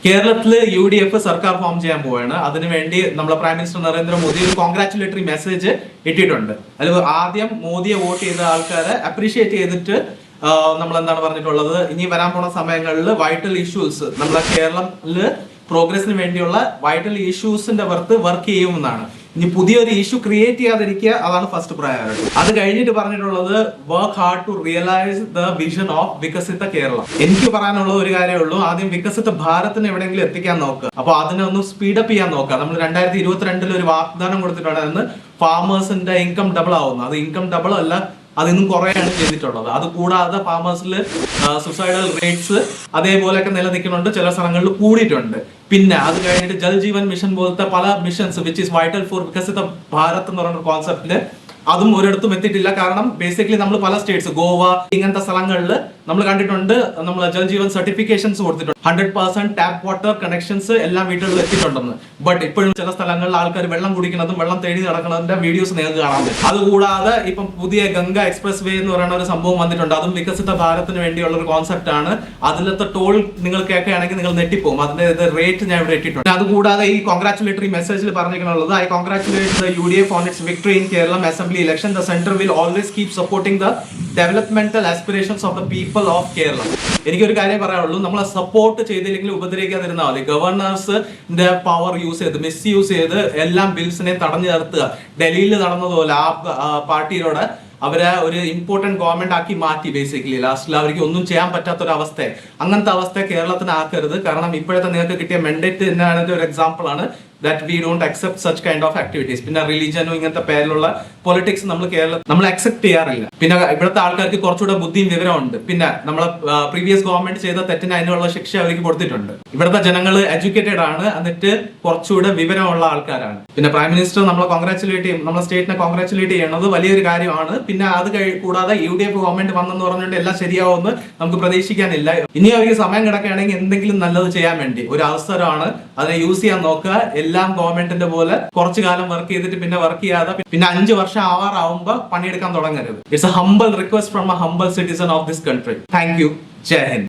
കേരളത്തില് UDF സർക്കാർ form ചെയ്യാൻ പോവാണ്. അതിനുവേണ്ടി നമ്മളെ പ്രൈം മിനിസ്റ്റർ നരേന്ദ്രമോദി ഒരു കോൺഗ്രാറ്റുലേറ്ററി മെസ്സേജ് ഇട്ടിട്ടുണ്ട്. അതിൽ ആദ്യം മോദിയെ വോട്ട് ചെയ്ത ആൾക്കാരെ അപ്രീഷിയേറ്റ് ചെയ്തിട്ട് നമ്മൾ എന്താണ് പറഞ്ഞിട്ടുള്ളത്, ഇനി വരാൻ പോണ സമയങ്ങളിൽ വൈറ്റൽ ഇഷ്യൂസ് നമ്മളെ കേരളത്തില് പ്രോഗ്രസിന് വേണ്ടിയുള്ള വൈറ്റൽ ഇഷ്യൂസിന്റെ വർക്ക് ചെയ്യുമെന്നാണ്. ഇനി പുതിയൊരു ഇഷ്യൂ ക്രിയേറ്റ് ചെയ്യാതിരിക്കുക, അതാണ് ഫസ്റ്റ് പ്രയോറിറ്റി. അത് കഴിഞ്ഞിട്ട് പറഞ്ഞിട്ടുള്ളത് work hard to realise the vision of വികസിത കേരളം. എനിക്ക് പറയാനുള്ള ഒരു കാര്യമേ ഉള്ളൂ, ആദ്യം വികസിത ഭാരതിനെ എവിടെയെങ്കിലും എത്തിക്കാൻ നോക്കുക. അപ്പൊ അതിനൊന്ന് സ്പീഡപ്പ് ചെയ്യാൻ നോക്കുക. നമ്മൾ 2022 ഒരു വാഗ്ദാനം കൊടുത്തിട്ടുണ്ടായിരുന്നു, ഫാമേഴ്സിന്റെ ഇൻകം ഡബിൾ ആവുന്നു. അത് ഇൻകം ഡബിൾ അല്ല, അതിന്നും കുറയാണ് ചെയ്തിട്ടുള്ളത്. അത് കൂടാതെ ഫാമേഴ്സിൽ സുസൈഡൽ റേറ്റ്സ് അതേപോലെയൊക്കെ നിലനിൽക്കുന്നുണ്ട്, ചില സ്ഥലങ്ങളിൽ കൂടിയിട്ടുണ്ട്. പിന്നെ അത് കഴിഞ്ഞിട്ട് ജൽജീവൻ മിഷൻ പോലത്തെ പല missions which is vital four വികസിത ഭാരത് എന്ന് പറയുന്ന കോൺസെപ്റ്റില് അതും ഒരിടത്തും എത്തിയിട്ടില്ല. കാരണം ബേസിക്കലി നമ്മൾ പല സ്റ്റേറ്റ്സ്, ഗോവ ഇങ്ങനത്തെ സ്ഥലങ്ങളിൽ നമ്മൾ കണ്ടിട്ടുണ്ട്, നമ്മൾ ജൽജീവൻ സർട്ടിഫിക്കേഷൻസ് കൊടുത്തിട്ടുണ്ട്, 100% ടാപ്പ് വാട്ടർ കണക്ഷൻസ് എല്ലാം വീട്ടുകളിൽ എത്തിയിട്ടുണ്ടെന്ന്. ബട്ട് ഇപ്പോഴും ചില സ്ഥലങ്ങളിൽ ആൾക്കാർ വെള്ളം കുടിക്കുന്നതും വെള്ളം തേടി നടക്കുന്നതിന്റെ വീഡിയോസ് നിങ്ങൾക്ക് കാണാൻ പറ്റും. അതുകൂടാതെ ഇപ്പം പുതിയ ഗംഗ എക്സ്പ്രസ് വേ എന്ന് പറയുന്ന ഒരു സംഭവം വന്നിട്ടുണ്ട്. അതും വികസിത ഭാരതത്തിന് വേണ്ടിയുള്ള ഒരു കോൺസെപ്റ്റ് ആണ്. അതിലത്തെ ടോൾ നിങ്ങൾ കേൾക്കുകയാണെങ്കിൽ നിങ്ങൾ നെട്ടിപ്പോകും. അതിന്റെ റേറ്റ് ഞാൻ ഇവിടെ ഇട്ടിട്ടുണ്ട്. അതുകൂടാതെ ഈ കോൺഗ്രാറ്റുലേറ്ററി മെസ്സേജിൽ പറഞ്ഞിരിക്കുന്നത്, I congratulate the UDF on its victory in Kerala Assembly election. The center will always keep supporting the developmental aspirations of the people of Kerala. എനിക്കൊരു കാര്യം പറയാനുള്ളൂ, നമ്മളെ സപ്പോർട്ട് ചെയ്തില്ലെങ്കിൽ ഉപദ്രവിക്കാതിരുന്നാൽ മതി. ഗവർണേഴ്സിന്റെ പവർ യൂസ് ചെയ്ത് മിസ്യൂസ് ചെയ്ത് എല്ലാ ബിൽസിനെ തടഞ്ഞു നിർത്തുക. ഡൽഹിയിൽ നടന്നതുപോലെ ആ പാർട്ടിയോടെ അവരെ ഒരു ഇമ്പോർട്ടന്റ് ഗവൺമെന്റ് ആക്കി മാറ്റി. ബേസിക്കലി ലാസ്റ്റിൽ അവർക്ക് ഒന്നും ചെയ്യാൻ പറ്റാത്ത ഒരു അവസ്ഥ, അങ്ങനത്തെ അവസ്ഥ കേരളത്തിന് ആക്കരുത്. കാരണം ഇപ്പോഴത്തെ നിങ്ങൾക്ക് കിട്ടിയ മെൻഡേറ്റ് തന്നെയാണ് ഒരു എക്സാമ്പിൾ ആണ് that we don't accept such kind of activities. പിന്നെ റിലീജിയനും ഇങ്ങനത്തെ പേരിലുള്ള പൊളിറ്റിക്സ് നമ്മൾ അക്സെപ്റ്റ് ചെയ്യാറില്ല. പിന്നെ ഇവിടുത്തെ ആൾക്കാർക്ക് കുറച്ചുകൂടെ ബുദ്ധിയും വിവരമുണ്ട്. പിന്നെ നമ്മളെ പ്രീവിയസ് ഗവൺമെന്റ് ചെയ്ത തെറ്റിന് അതിനുള്ള ശിക്ഷ അവർക്ക് കൊടുത്തിട്ടുണ്ട്. ഇവിടുത്തെ ജനങ്ങൾ എഡ്യൂക്കേറ്റഡ് ആണ്, എന്നിട്ട് കുറച്ചുകൂടെ വിവരമുള്ള ആൾക്കാരാണ്. പിന്നെ പ്രൈം മിനിസ്റ്റർ നമ്മളെ കോൺഗ്രാറ്റുലേറ്റ് ചെയ്യും, നമ്മളെ സ്റ്റേറ്റിനെ കോൺഗ്രാറ്റുലേറ്റ് ചെയ്യുന്നത് വലിയൊരു കാര്യമാണ്. പിന്നെ അത് കൂടാതെ UDF ഗവൺമെന്റ് വന്നെന്ന് പറഞ്ഞുകൊണ്ട് എല്ലാം ശരിയാവുമെന്ന് നമുക്ക് പ്രതീക്ഷിക്കാനില്ല. ഇനി അവർക്ക് സമയം കിടക്കുകയാണെങ്കിൽ എന്തെങ്കിലും നല്ലത് ചെയ്യാൻ വേണ്ടി ഒരു അവസരമാണ്, അതിനെ യൂസ് ചെയ്യാൻ നോക്കുക. എല്ലാം ഗവൺമെന്റിന്റെ പോലെ കുറച്ചു കാലം വർക്ക് ചെയ്തിട്ട് പിന്നെ വർക്ക് ചെയ്യാതെ പിന്നെ 5 വർഷം ആവാറാവുമ്പോ പണിയെടുക്കാൻ തുടങ്ങരുത്. It's a humble request from a humble citizen of this country. Thank you. Jai Hind.